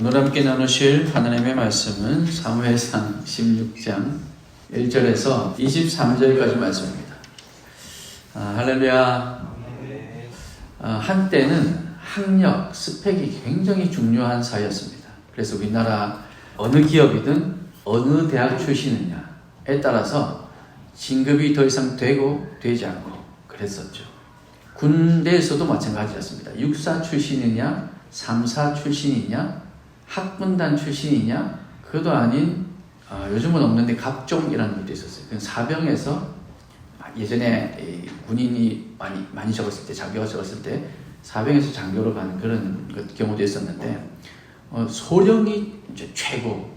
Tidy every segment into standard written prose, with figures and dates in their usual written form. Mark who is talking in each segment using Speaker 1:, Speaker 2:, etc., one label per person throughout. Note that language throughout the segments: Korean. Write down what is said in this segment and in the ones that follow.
Speaker 1: 오늘 함께 나누실 하나님의 말씀은 사무엘상 16장 1절에서 23절까지 말씀입니다. 할렐루야. 한때는 학력, 스펙이 굉장히 중요한 사회였습니다. 그래서 우리나라 어느 기업이든 어느 대학 출신이냐에 따라서 진급이 더 이상 되고 되지 않고 그랬었죠. 군대에서도 마찬가지였습니다. 육사 출신이냐, 삼사 출신이냐, 학군단 출신이냐, 그것도 아닌 요즘은 없는데 갑종이라는 것도 있었어요. 그건 사병에서 예전에 군인이 많이 적었을 때, 장교가 적었을 때 사병에서 장교로 가는 그런 경우도 있었는데 소령이 이제 최고,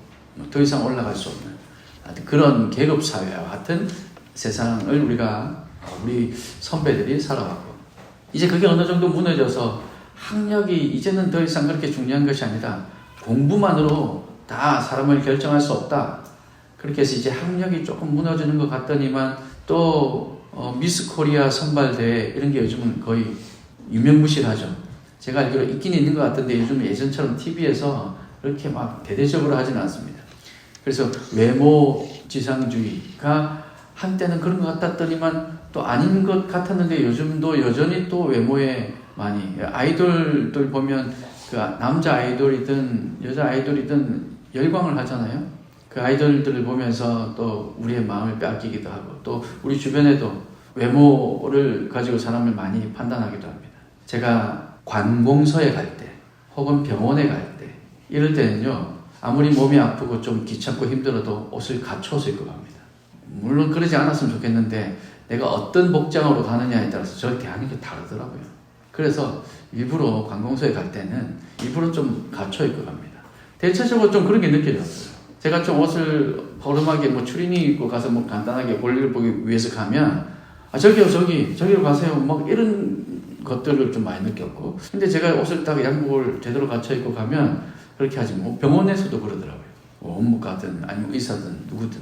Speaker 1: 더 이상 올라갈 수 없는 그런 계급 사회와 같은 세상을 우리 선배들이 살아왔고, 이제 그게 어느 정도 무너져서 학력이 이제는 더 이상 그렇게 중요한 것이 아니라 공부만으로 다 사람을 결정할 수 없다. 그렇게 해서 이제 학력이 조금 무너지는 것 같더니만 또 미스 코리아 선발대회 이런 게 요즘은 거의 유명무실하죠. 제가 알기로 있긴 있는 것 같은데 요즘 예전처럼 TV에서 그렇게 막 대대적으로 하지는 않습니다. 그래서 외모 지상주의가 한때는 그런 것 같았더니만 또 아닌 것 같았는데 요즘도 여전히 또 외모에 많이, 아이돌들 보면 그 남자 아이돌이든 여자 아이돌이든 열광을 하잖아요. 그 아이돌들을 보면서 또 우리의 마음을 빼앗기기도 하고, 또 우리 주변에도 외모를 가지고 사람을 많이 판단하기도 합니다. 제가 관공서에 갈 때 혹은 병원에 갈 때 이럴 때는요, 아무리 몸이 아프고 좀 귀찮고 힘들어도 옷을 갖춰서 입고 갑니다. 물론 그러지 않았으면 좋겠는데 내가 어떤 복장으로 가느냐에 따라서 저렇게 하는 게 다르더라고요. 그래서 일부러 관공서에 갈 때는 일부러 좀 갖춰 입고 갑니다. 대체적으로 좀 그런 게 느껴졌어요. 제가 좀 옷을 허름하게 추리닝 입고 가서 간단하게 볼일을 보기 위해서 가면 저기로 가세요. 이런 것들을 좀 많이 느꼈고, 근데 제가 옷을 딱 양복을 제대로 갖춰 입고 가면 그렇게 하지 병원에서도 그러더라고요. 업무 가든 아니면 의사든 누구든.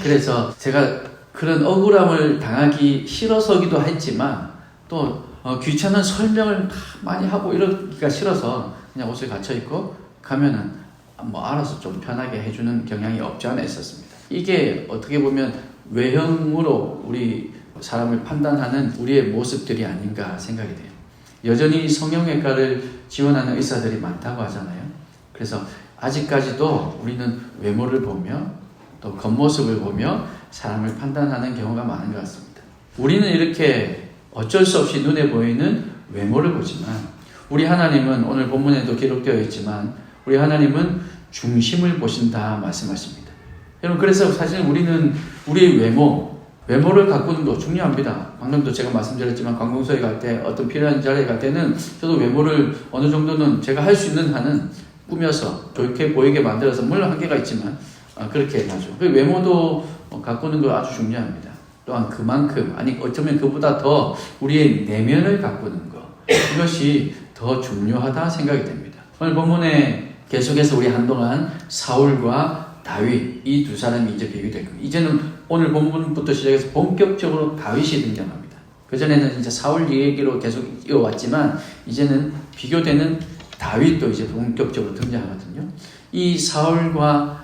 Speaker 1: 그래서 제가 그런 억울함을 당하기 싫어서기도 했지만 또 귀찮은 설명을 많이 하고 이러기가 싫어서 그냥 옷을 갖춰 입고 가면은 알아서 좀 편하게 해주는 경향이 없지 않아 있었습니다. 이게 어떻게 보면 외형으로 우리 사람을 판단하는 우리의 모습들이 아닌가 생각이 돼요. 여전히 성형외과를 지원하는 의사들이 많다고 하잖아요. 그래서 아직까지도 우리는 외모를 보며 또 겉모습을 보며 사람을 판단하는 경우가 많은 것 같습니다. 우리는 이렇게 어쩔 수 없이 눈에 보이는 외모를 보지만 우리 하나님은, 오늘 본문에도 기록되어 있지만 우리 하나님은 중심을 보신다 말씀하십니다. 여러분, 그래서 사실 우리는 우리의 외모를 가꾸는 거 중요합니다. 방금도 제가 말씀드렸지만 관공서에 갈 때, 어떤 필요한 자리에 갈 때는 저도 외모를 어느 정도는 제가 할 수 있는 한은 꾸며서 좋게 보이게 만들어서, 물론 한계가 있지만 그렇게 하죠. 외모도 가꾸는 거 아주 중요합니다. 또한 그만큼, 어쩌면 그보다 더 우리의 내면을 가꾸는 것, 이것이 더 중요하다 생각이 됩니다. 오늘 본문에 계속해서 우리 한동안 사울과 다윗, 이 두 사람이 이제 비교되고, 이제는 오늘 본문부터 시작해서 본격적으로 다윗이 등장합니다. 그전에는 이제 사울 얘기로 계속 이어왔지만 이제는 비교되는 다윗도 이제 본격적으로 등장하거든요. 이 사울과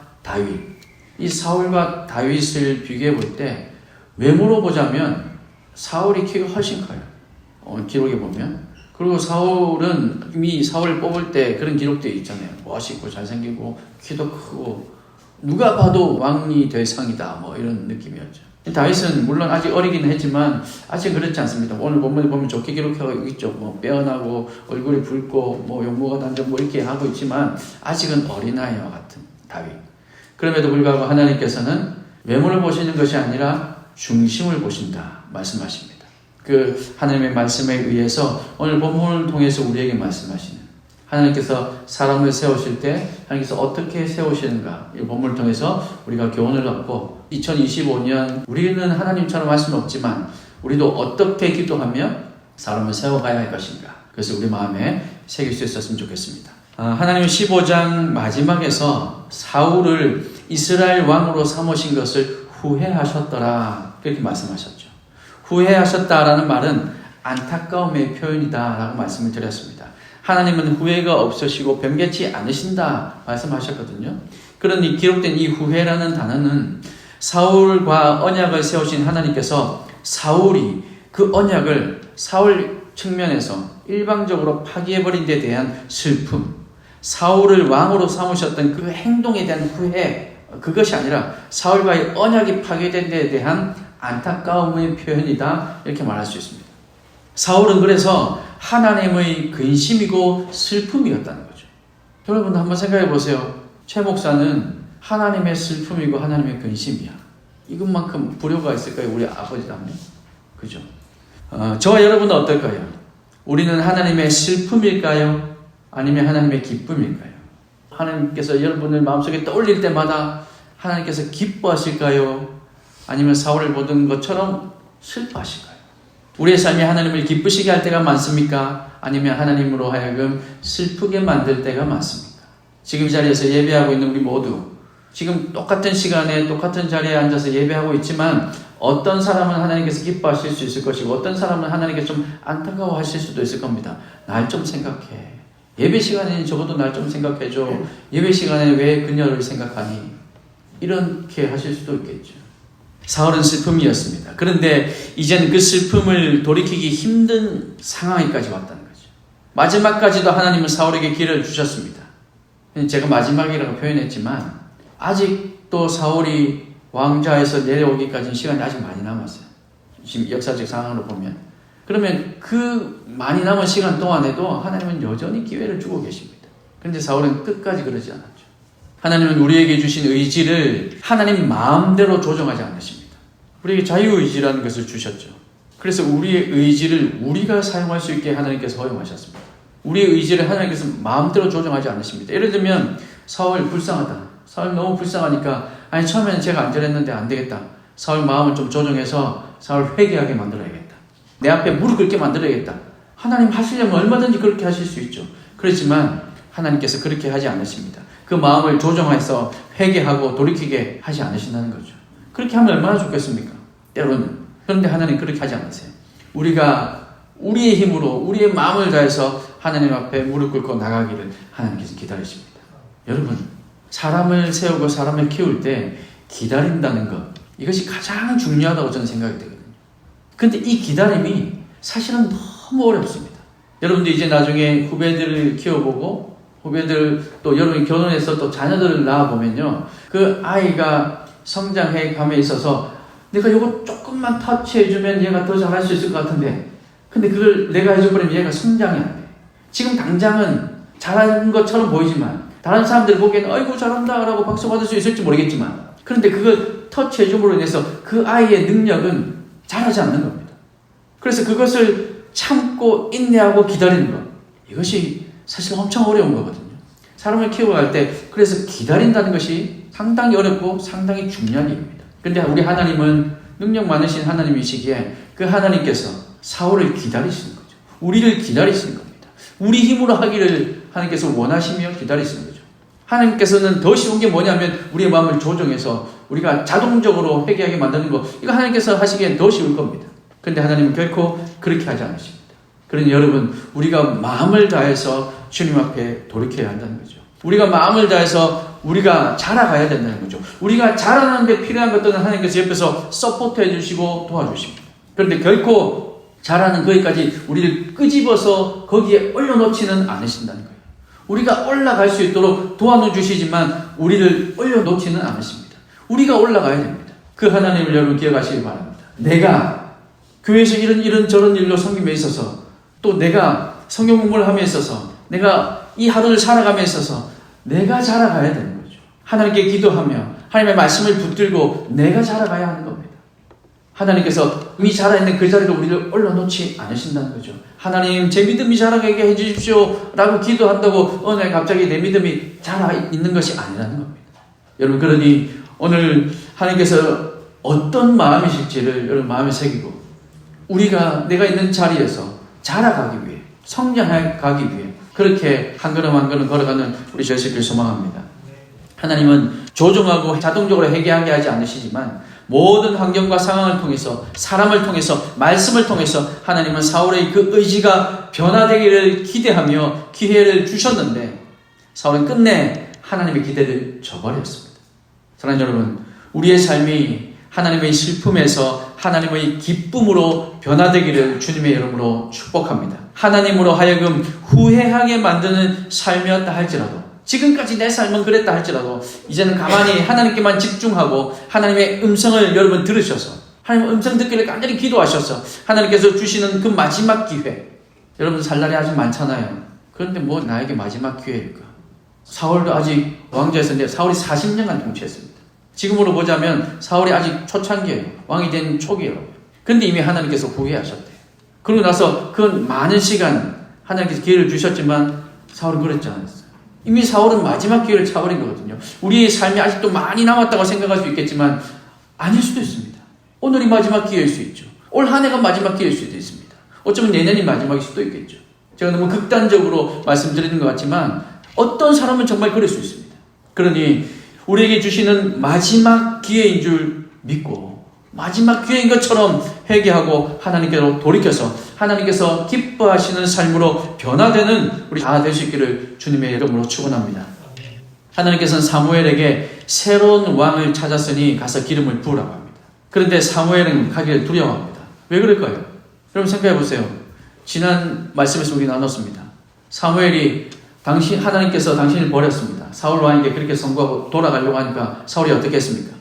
Speaker 1: 다윗을 비교해 볼 때 외모로 보자면 사울이 키가 훨씬 커요. 기록에 보면. 그리고 사울은 이미 사울을 뽑을 때 그런 기록도 있잖아요. 멋있고 잘생기고 키도 크고 누가 봐도 왕이 될 상이다, 이런 느낌이었죠. 다윗은 물론 아직 어리긴 했지만 아직 그렇지 않습니다. 오늘 본문에 보면 좋게 기록하고 있죠. 빼어나고 얼굴이 붉고 용모가 단정 이렇게 하고 있지만 아직은 어린아이와 같은 다윗. 그럼에도 불구하고 하나님께서는 외모를 보시는 것이 아니라 중심을 보신다 말씀하십니다. 그 하나님의 말씀에 의해서 오늘 본문을 통해서 우리에게 말씀하시는, 하나님께서 사람을 세우실 때 하나님께서 어떻게 세우시는가, 이 본문을 통해서 우리가 교훈을 얻고 2025년 우리는 하나님처럼 할 수는 없지만 우리도 어떻게 기도하며 사람을 세워가야 할 것인가, 그래서 우리 마음에 새길 수 있었으면 좋겠습니다. 하나님은 15장 마지막에서 사울을 이스라엘 왕으로 삼으신 것을 후회하셨더라, 그렇게 말씀하셨죠. 후회하셨다라는 말은 안타까움의 표현이다라고 말씀을 드렸습니다. 하나님은 후회가 없으시고 변개치 않으신다 말씀하셨거든요. 그러니 기록된 이 후회라는 단어는 사울과 언약을 세우신 하나님께서 사울이 그 언약을 사울 측면에서 일방적으로 파기해버린 데 대한 슬픔, 사울을 왕으로 삼으셨던 그 행동에 대한 후회, 그것이 아니라 사울과의 언약이 파괴된 데에 대한 안타까움의 표현이다 이렇게 말할 수 있습니다. 사울은 그래서 하나님의 근심이고 슬픔이었다는 거죠. 여러분 한번 생각해 보세요. 최 목사는 하나님의 슬픔이고 하나님의 근심이야. 이것만큼 불효가 있을까요? 우리 아버지라면. 그죠? 저와 여러분은 어떨까요? 우리는 하나님의 슬픔일까요? 아니면 하나님의 기쁨일까요? 하나님께서 여러분을 마음속에 떠올릴 때마다 하나님께서 기뻐하실까요? 아니면 사울을 보던 것처럼 슬퍼하실까요? 우리의 삶이 하나님을 기쁘시게 할 때가 많습니까? 아니면 하나님으로 하여금 슬프게 만들 때가 많습니까? 지금 이 자리에서 예배하고 있는 우리 모두 지금 똑같은 시간에 똑같은 자리에 앉아서 예배하고 있지만 어떤 사람은 하나님께서 기뻐하실 수 있을 것이고 어떤 사람은 하나님께서 좀 안타까워하실 수도 있을 겁니다. 날 좀 생각해. 예배 시간에 적어도 날 좀 생각해줘. 예배 시간에 왜 그녀를 생각하니? 이렇게 하실 수도 있겠죠. 사울은 슬픔이었습니다. 그런데 이제는 그 슬픔을 돌이키기 힘든 상황에까지 왔다는 거죠. 마지막까지도 하나님은 사울에게 기회를 주셨습니다. 제가 마지막이라고 표현했지만 아직도 사울이 왕좌에서 내려오기까지는 시간이 아직 많이 남았어요. 지금 역사적 상황으로 보면. 그러면 그 많이 남은 시간 동안에도 하나님은 여전히 기회를 주고 계십니다. 그런데 사울은 끝까지 그러지 않았죠. 하나님은 우리에게 주신 의지를 하나님 마음대로 조정하지 않으십니다. 우리에게 자유의지라는 것을 주셨죠. 그래서 우리의 의지를 우리가 사용할 수 있게 하나님께서 허용하셨습니다. 우리의 의지를 하나님께서 마음대로 조정하지 않으십니다. 예를 들면 사울 불쌍하다. 사울 너무 불쌍하니까 아니 처음에는 제가 안 저랬는데 안 되겠다. 사울 마음을 좀 조정해서 사울 회개하게 만들어야겠다. 내 앞에 무릎 꿇게 만들어야겠다. 하나님 하시려면 얼마든지 그렇게 하실 수 있죠. 그렇지만 하나님께서 그렇게 하지 않으십니다. 그 마음을 조정해서 회개하고 돌이키게 하지 않으신다는 거죠. 그렇게 하면 얼마나 좋겠습니까? 때로는. 그런데 하나님 그렇게 하지 않으세요. 우리가 우리의 힘으로 우리의 마음을 다해서 하나님 앞에 무릎 꿇고 나가기를 하나님께서 기다리십니다. 여러분, 사람을 세우고 사람을 키울 때 기다린다는 것, 이것이 가장 중요하다고 저는 생각이 되거든요. 근데 이 기다림이 사실은 너무 어렵습니다. 여러분도 이제 나중에 후배들을 키워보고 후배들 또 여러분이 결혼해서 또 자녀들을 낳아보면요. 그 아이가 성장해 감에 있어서 내가 이거 조금만 터치해주면 얘가 더 잘할 수 있을 것 같은데 근데 그걸 내가 해줘버리면 얘가 성장이 안 돼. 지금 당장은 잘하는 것처럼 보이지만 다른 사람들 보기에는 아이고 잘한다 라고 박수 받을 수 있을지 모르겠지만 그런데 그걸 터치해줌으로 인해서 그 아이의 능력은 잘하지 않는 겁니다. 그래서 그것을 참고 인내하고 기다리는 것, 이것이 사실 엄청 어려운 거거든요. 사람을 키워갈 때 그래서 기다린다는 것이 상당히 어렵고 상당히 중요한 일입니다. 그런데 우리 하나님은 능력 많으신 하나님이시기에 그 하나님께서 사울을 기다리시는 거죠. 우리를 기다리시는 겁니다. 우리 힘으로 하기를 하나님께서 원하시며 기다리시는 거죠. 하나님께서는 더 쉬운 게 뭐냐면 우리의 마음을 조정해서 우리가 자동적으로 회개하게 만드는 거, 이거 하나님께서 하시기엔 더 쉬울 겁니다. 그런데 하나님은 결코 그렇게 하지 않으십니다. 그러니 여러분, 우리가 마음을 다해서 주님 앞에 돌이켜야 한다는 거죠. 우리가 마음을 다해서 우리가 자라가야 된다는 거죠. 우리가 자라는 데 필요한 것들은 하나님께서 옆에서 서포트 해주시고 도와주십니다. 그런데 결코 자라는 거기까지 우리를 끄집어서 거기에 올려놓지는 않으신다는 거예요. 우리가 올라갈 수 있도록 도와주시지만 우리를 올려놓지는 않으십니다. 우리가 올라가야 됩니다. 그 하나님을 여러분 기억하시기 바랍니다. 내가 교회에서 이런 저런 일로 섬김에 있어서 또 내가 성경 공부를 함에 있어서 내가 이 하루를 살아감에 있어서 내가 자라가야 되는 거죠. 하나님께 기도하며 하나님의 말씀을 붙들고 내가 자라가야 하는 겁니다. 하나님께서 이미 자라있는 그 자리를 우리를 올려놓지 않으신다는 거죠. 하나님 제 믿음이 자라가게 해주십시오 라고 기도한다고 어느 날 갑자기 내 믿음이 자라있는 것이 아니라는 겁니다. 여러분, 그러니 오늘 하나님께서 어떤 마음이실지를 여러분 마음에 새기고 우리가 내가 있는 자리에서 자라가기 위해 성장하기 위해 그렇게 한 걸음 한 걸음 걸어가는 우리 저희들 소망합니다. 하나님은 조종하고 자동적으로 회개하게 하지 않으시지만 모든 환경과 상황을 통해서, 사람을 통해서, 말씀을 통해서 하나님은 사울의 그 의지가 변화되기를 기대하며 기회를 주셨는데 사울은 끝내 하나님의 기대를 저버렸습니다. 사랑하는 여러분, 우리의 삶이 하나님의 슬픔에서 하나님의 기쁨으로 변화되기를 주님의 이름으로 축복합니다. 하나님으로 하여금 후회하게 만드는 삶이었다 할지라도, 지금까지 내 삶은 그랬다 할지라도 이제는 가만히 하나님께만 집중하고 하나님의 음성을 여러분 들으셔서 하나님의 음성 듣기를 간절히 기도하셔서 하나님께서 주시는 그 마지막 기회, 여러분 살 날이 아직 많잖아요. 그런데 뭐 나에게 마지막 기회일까? 사울도 아직 왕좌였었는데 사울이 40년간 통치했습니다. 지금으로 보자면 사울이 아직 초창기예요. 왕이 된 초기예요. 근데 이미 하나님께서 후회하셨대요. 그러고 나서 그 많은 시간 하나님께서 기회를 주셨지만 사울은 그랬지 않았어요. 이미 사울은 마지막 기회를 차버린 거거든요. 우리의 삶이 아직도 많이 남았다고 생각할 수 있겠지만 아닐 수도 있습니다. 오늘이 마지막 기회일 수 있죠. 올 한 해가 마지막 기회일 수도 있습니다. 어쩌면 내년이 마지막일 수도 있겠죠. 제가 너무 극단적으로 말씀드리는 것 같지만 어떤 사람은 정말 그럴 수 있습니다. 그러니 우리에게 주시는 마지막 기회인 줄 믿고 마지막 기회인 것처럼 회개하고 하나님께로 돌이켜서 하나님께서 기뻐하시는 삶으로 변화되는 우리 다 될 수 있기를 주님의 이름으로 축원합니다. 하나님께서는 사무엘에게 새로운 왕을 찾았으니 가서 기름을 부으라고 합니다. 그런데 사무엘은 가기를 두려워합니다. 왜 그럴까요? 여러분 생각해 보세요. 지난 말씀에서 우리 나눴습니다. 사무엘이 하나님께서 당신을 버렸습니다. 사울 왕에게 그렇게 선고하고 돌아가려고 하니까 사울이 어떻게 했습니까?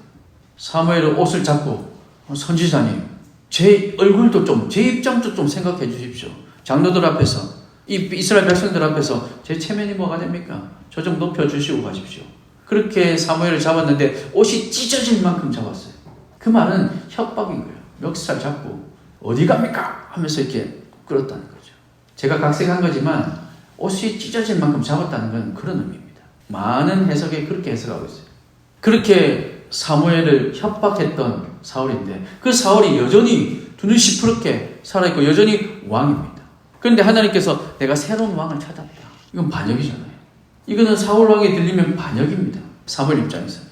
Speaker 1: 사무엘은 옷을 잡고 선지자님, 제 얼굴도 좀, 제 입장도 좀 생각해 주십시오. 장로들 앞에서, 이스라엘 백성들 앞에서 제 체면이 뭐가 됩니까? 저 좀 높여주시고 가십시오. 그렇게 사무엘을 잡았는데 옷이 찢어질 만큼 잡았어요. 그 말은 협박인 거예요. 멱살 잡고 어디 갑니까? 하면서 이렇게 끌었다는 거죠. 제가 각색한 거지만 옷이 찢어질 만큼 잡았다는 건 그런 의미입니다. 많은 해석에 그렇게 해석하고 있어요. 그렇게 사무엘을 협박했던 사울인데 그 사울이 여전히 두 눈 시퍼렇게 살아있고 여전히 왕입니다. 그런데 하나님께서 내가 새로운 왕을 찾았다. 이건 반역이잖아요. 이거는 사울 왕이 들리면 반역입니다. 사무엘 입장에서는.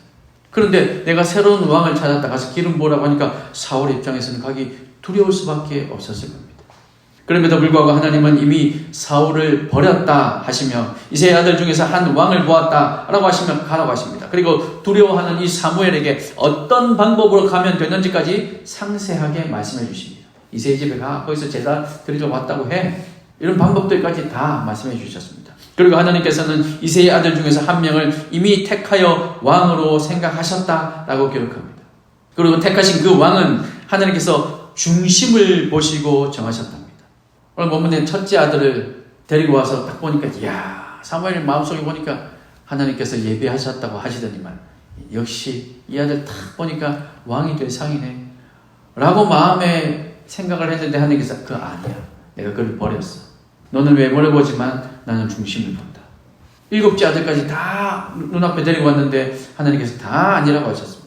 Speaker 1: 그런데 내가 새로운 왕을 찾았다. 가서 기름 부으라고 하니까 사울 입장에서는 가기 두려울 수밖에 없었을 겁니다. 그럼에도 불구하고 하나님은 이미 사울을 버렸다 하시며 이새의 아들 중에서 한 왕을 보았다 라고 하시며 가라고 하십니다. 그리고 두려워하는 이 사무엘에게 어떤 방법으로 가면 되는지까지 상세하게 말씀해 주십니다. 이새의 집에 가, 거기서 제사 드리러 왔다고 해. 이런 방법들까지 다 말씀해 주셨습니다. 그리고 하나님께서는 이새의 아들 중에서 한 명을 이미 택하여 왕으로 생각하셨다라고 기록합니다. 그리고 택하신 그 왕은 하나님께서 중심을 보시고 정하셨답니다. 오늘 본문에 첫째 아들을 데리고 와서 딱 보니까 이야, 사무엘 마음속에 보니까 하나님께서 예배하셨다고 하시더니만 역시 이 아들 딱 보니까 왕이 될 상이네 라고 마음에 생각을 했는데 하나님께서 그거 아니야, 내가 그를 버렸어. 너는 외모를 보지만 나는 중심을 본다. 7째 아들까지 다 눈앞에 데리고 왔는데 하나님께서 다 아니라고 하셨습니다.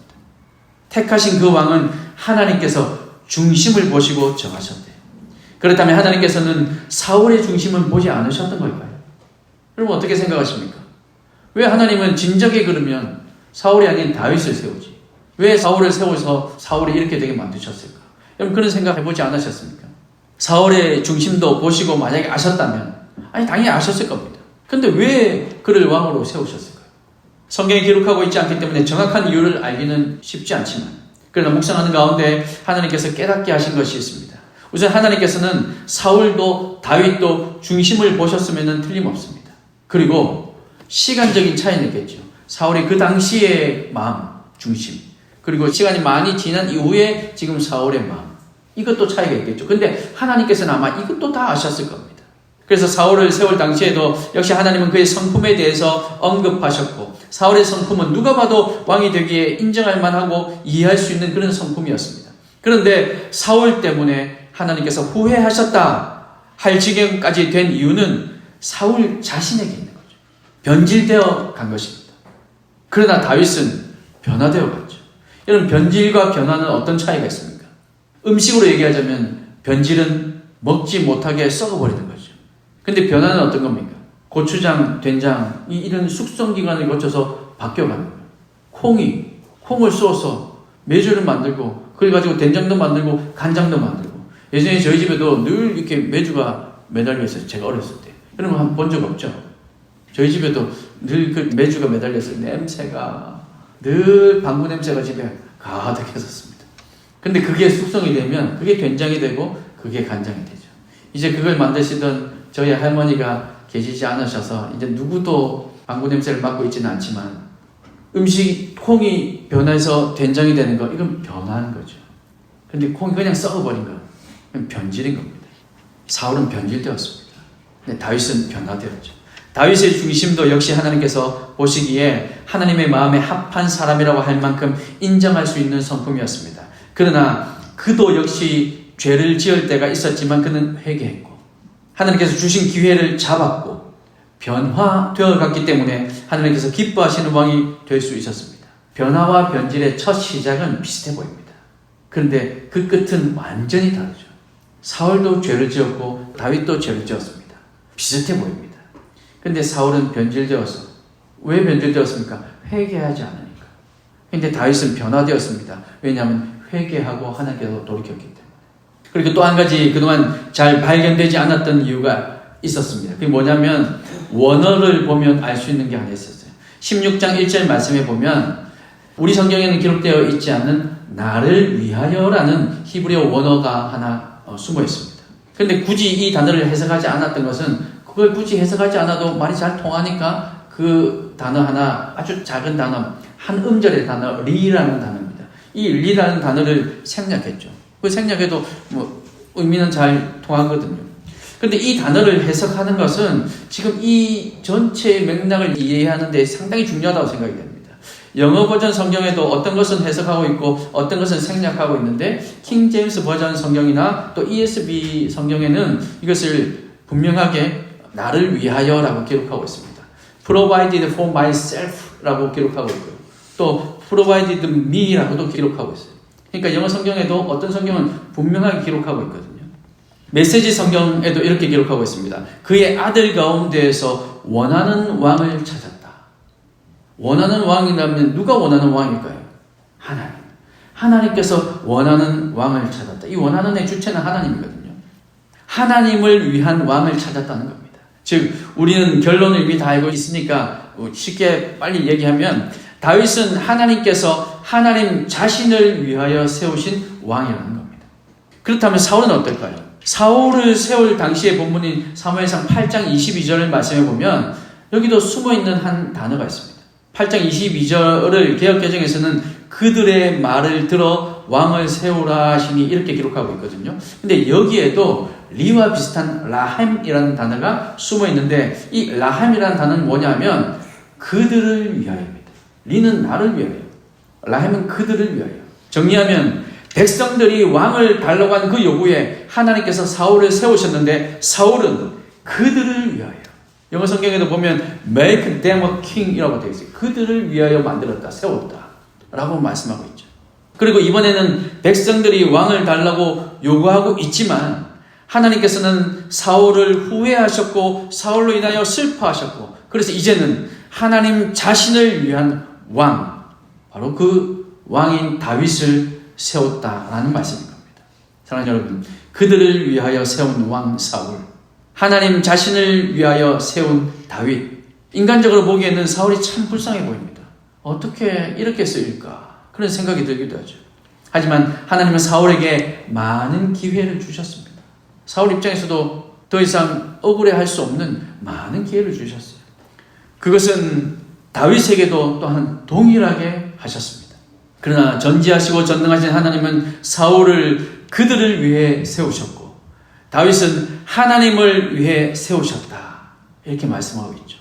Speaker 1: 택하신 그 왕은 하나님께서 중심을 보시고 정하셨대요. 그렇다면 하나님께서는 사울의 중심은 보지 않으셨던 걸까요? 여러분 어떻게 생각하십니까? 왜 하나님은 진작에 그러면 사울이 아닌 다윗을 세우지? 왜 사울을 세워서 사울이 이렇게 되게 만드셨을까? 여러분 그런 생각 해보지 않으셨습니까? 사울의 중심도 보시고 만약에 아셨다면 당연히 아셨을 겁니다. 근데 왜 그를 왕으로 세우셨을까요? 성경에 기록하고 있지 않기 때문에 정확한 이유를 알기는 쉽지 않지만 그러나 묵상하는 가운데 하나님께서 깨닫게 하신 것이 있습니다. 우선 하나님께서는 사울도 다윗도 중심을 보셨으면 틀림없습니다. 그리고 시간적인 차이는 있겠죠. 사울이 그 당시의 마음, 중심, 그리고 시간이 많이 지난 이후에 지금 사울의 마음, 이것도 차이가 있겠죠. 근데 하나님께서는 아마 이것도 다 아셨을 겁니다. 그래서 사울을 세울 당시에도 역시 하나님은 그의 성품에 대해서 언급하셨고 사울의 성품은 누가 봐도 왕이 되기에 인정할 만하고 이해할 수 있는 그런 성품이었습니다. 그런데 사울 때문에 하나님께서 후회하셨다 할 지경까지 된 이유는 사울 자신에게 있는 거죠. 변질되어 간 것입니다. 그러나 다윗은 변화되어 갔죠. 여러분 변질과 변화는 어떤 차이가 있습니까? 음식으로 얘기하자면 변질은 먹지 못하게 썩어버리는 거죠. 근데 변화는 어떤 겁니까? 고추장, 된장 이런 숙성기간을 거쳐서 바뀌어가는 거예요. 콩을 쏘서 메주를 만들고 그걸 가지고 된장도 만들고 간장도 만들고 예전에 저희 집에도 늘 이렇게 메주가 매달려 있어요. 제가 어렸을 때. 그런 거 한 번 본 적 없죠? 저희 집에도 늘 그 메주가 매달려 있어요. 냄새가 늘 방구 냄새가 집에 가득했었습니다. 근데 그게 숙성이 되면 그게 된장이 되고 그게 간장이 되죠. 이제 그걸 만드시던 저희 할머니가 계시지 않으셔서 이제 누구도 방구 냄새를 맡고 있지는 않지만 음식 콩이 변해서 된장이 되는 거 이건 변하는 거죠. 근데 콩이 그냥 썩어버린 거 그냥 변질인 겁니다. 사울은 변질되었습니다. 근데 다윗은 변화되었죠. 다윗의 중심도 역시 하나님께서 보시기에 하나님의 마음에 합한 사람이라고 할 만큼 인정할 수 있는 성품이었습니다. 그러나 그도 역시 죄를 지을 때가 있었지만 그는 회개했고 하나님께서 주신 기회를 잡았고 변화되어 갔기 때문에 하나님께서 기뻐하시는 왕이 될 수 있었습니다. 변화와 변질의 첫 시작은 비슷해 보입니다. 그런데 그 끝은 완전히 다르죠. 사울도 죄를 지었고 다윗도 죄를 지었습니다. 비슷해 보입니다. 그런데 사울은 변질되어서 왜 변질되었습니까? 회개하지 않으니까. 그런데 다윗은 변화되었습니다. 왜냐하면 회개하고 하나님께로 돌이켰기 때문에. 그리고 또 한 가지 그동안 잘 발견되지 않았던 이유가 있었습니다. 그게 뭐냐면 원어를 보면 알 수 있는 게 하나 있었어요. 16장 1절 말씀에 보면 우리 성경에는 기록되어 있지 않는 나를 위하여라는 히브리어 원어가 하나 숨어 있습니다. 그런데 굳이 이 단어를 해석하지 않았던 것은 그걸 굳이 해석하지 않아도 말이 잘 통하니까 그 단어 하나 아주 작은 단어 한 음절의 단어 리라는 단어입니다. 이 리라는 단어를 생략했죠. 그 생략해도 뭐 의미는 잘 통하거든요. 그런데 이 단어를 해석하는 것은 지금 이 전체의 맥락을 이해하는 데 상당히 중요하다고 생각이 됩니다. 영어 버전 성경에도 어떤 것은 해석하고 있고 어떤 것은 생략하고 있는데 킹 제임스 버전 성경이나 또 ESV 성경에는 이것을 분명하게 나를 위하여라고 기록하고 있습니다. Provided for myself라고 기록하고 있고요. 또 Provided me라고도 기록하고 있어요. 그러니까 영어 성경에도 어떤 성경은 분명하게 기록하고 있거든요. 메시지 성경에도 이렇게 기록하고 있습니다. 그의 아들 가운데에서 원하는 왕을 찾았다. 원하는 왕이라면 누가 원하는 왕일까요? 하나님. 하나님께서 원하는 왕을 찾았다. 이 원하는의 주체는 하나님이거든요. 하나님을 위한 왕을 찾았다는 겁니다. 즉 우리는 결론을 이미 다 알고 있으니까 쉽게 빨리 얘기하면 다윗은 하나님께서 하나님 자신을 위하여 세우신 왕이라는 겁니다. 그렇다면 사울은 어떨까요? 사울을 세울 당시의 본문인 사무엘상 8장 22절을 말씀해 보면 여기도 숨어있는 한 단어가 있습니다. 8장 22절을 개역개정에서는 그들의 말을 들어 왕을 세우라 하시니 이렇게 기록하고 있거든요. 근데 여기에도 리와 비슷한 라햄이라는 단어가 숨어 있는데 이 라햄이라는 단어는 뭐냐면 그들을 위하여입니다. 리는 나를 위하여, 라햄은 그들을 위하여. 정리하면 백성들이 왕을 달라고 한 그 요구에 하나님께서 사울을 세우셨는데 사울은 그들을 위하여. 영어 성경에도 보면 make them a king이라고 되어 있어요. 그들을 위하여 만들었다, 세웠다 라고 말씀하고 있죠. 그리고 이번에는 백성들이 왕을 달라고 요구하고 있지만 하나님께서는 사울을 후회하셨고 사울로 인하여 슬퍼하셨고 그래서 이제는 하나님 자신을 위한 왕, 바로 그 왕인 다윗을 세웠다라는 말씀인 겁니다. 사랑하는 여러분, 그들을 위하여 세운 왕 사울, 하나님 자신을 위하여 세운 다윗. 인간적으로 보기에는 사울이 참 불쌍해 보입니다. 어떻게 이렇게 쓰일까? 그런 생각이 들기도 하죠. 하지만 하나님은 사울에게 많은 기회를 주셨습니다. 사울 입장에서도 더 이상 억울해할 수 없는 많은 기회를 주셨어요. 그것은 다윗에게도 또한 동일하게 하셨습니다. 그러나 전지하시고 전능하신 하나님은 사울을 그들을 위해 세우셨고 다윗은 하나님을 위해 세우셨다. 이렇게 말씀하고 있죠.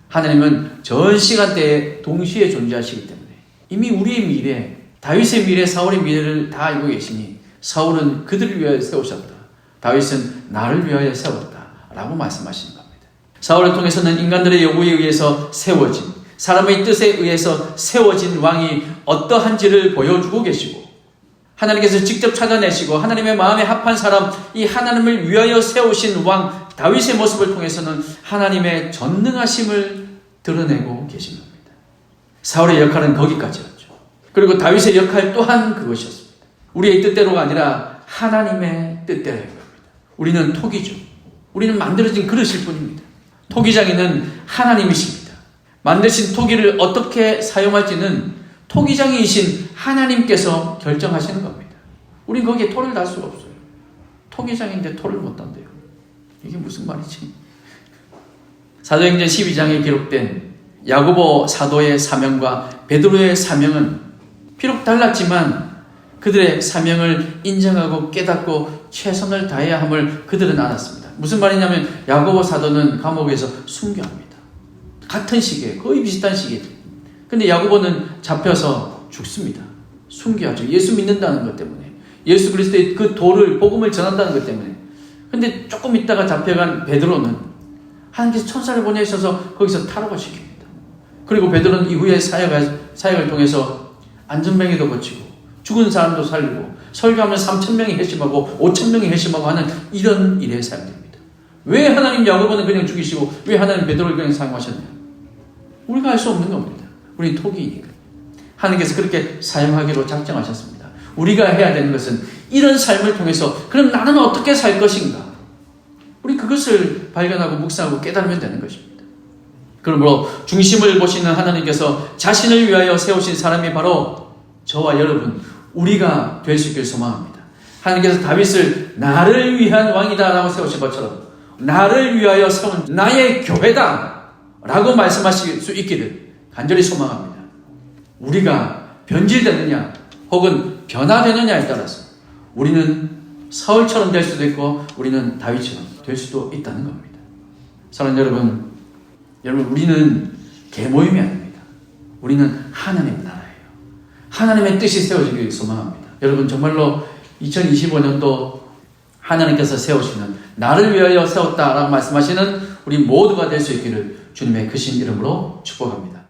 Speaker 1: 하나님은 전 시간대에 동시에 존재하시기 때문에 이미 우리의 미래, 다윗의 미래, 사울의 미래를 다 알고 계시니 사울은 그들을 위하여 세우셨다. 다윗은 나를 위하여 세웠다. 라고 말씀하시는 겁니다. 사울을 통해서는 인간들의 요구에 의해서 세워진, 사람의 뜻에 의해서 세워진 왕이 어떠한지를 보여주고 계시고 하나님께서 직접 찾아내시고 하나님의 마음에 합한 사람, 이 하나님을 위하여 세우신 왕 다윗의 모습을 통해서는 하나님의 전능하심을 드러내고 계신 겁니다. 사울의 역할은 거기까지였죠. 그리고 다윗의 역할 또한 그것이었습니다. 우리의 뜻대로가 아니라 하나님의 뜻대로인 겁니다. 우리는 토기죠. 우리는 만들어진 그릇일 뿐입니다. 토기장이는 하나님이십니다. 만드신 토기를 어떻게 사용할지는 토기장이신 하나님께서 결정하시는 겁니다. 우린 거기에 토를 달 수가 없어요. 토기장인데 토를 못 단대요. 이게 무슨 말이지? 사도행전 12장에 기록된 야고보 사도의 사명과 베드로의 사명은 비록 달랐지만 그들의 사명을 인정하고 깨닫고 최선을 다해야 함을 그들은 알았습니다. 무슨 말이냐면 야고보 사도는 감옥에서 순교합니다. 같은 시기에, 거의 비슷한 시기에. 근데 야고보는 잡혀서 죽습니다. 순교하죠. 예수 믿는다는 것 때문에. 예수 그리스도의 그 도를, 복음을 전한다는 것 때문에. 근데 조금 있다가 잡혀간 베드로는 하나님께서 천사를 보내셔서 거기서 탈옥을 시킵니다. 그리고 베드로는 이후에 사역을 통해서 안전병에도 고치고 죽은 사람도 살리고 설교하면 3,000명이 회심하고 5,000명이 회심하고 하는 이런 일에 사용됩니다. 왜 하나님 야고보는 그냥 죽이시고 왜 하나님 베드로를 그냥 사용하셨냐? 우리가 알 수 없는 겁니다. 우리는 토기이니까. 하나님께서 그렇게 사용하기로 작정하셨습니다. 우리가 해야 되는 것은 이런 삶을 통해서 그럼 나는 어떻게 살 것인가? 우리 그것을 발견하고 묵상하고 깨달으면 되는 것입니다. 그러므로 중심을 보시는 하나님께서 자신을 위하여 세우신 사람이 바로 저와 여러분, 우리가 될 수 있기를 소망합니다. 하나님께서 다윗을 나를 위한 왕이다 라고 세우신 것처럼 나를 위하여 세운 나의 교회다 라고 말씀하실 수 있기를 간절히 소망합니다. 우리가 변질되느냐 혹은 변화되느냐에 따라서 우리는 사울처럼 될 수도 있고 우리는 다윗처럼 될 수도 있다는 겁니다. 사랑하는 여러분, 우리는 계모임이 아닙니다. 우리는 하나님의 나라예요. 하나님의 뜻이 세워지기를 소망합니다. 여러분 정말로 2025년도 하나님께서 세우시는 나를 위하여 세웠다라고 말씀하시는 우리 모두가 될 수 있기를 주님의 크신 이름으로 축복합니다.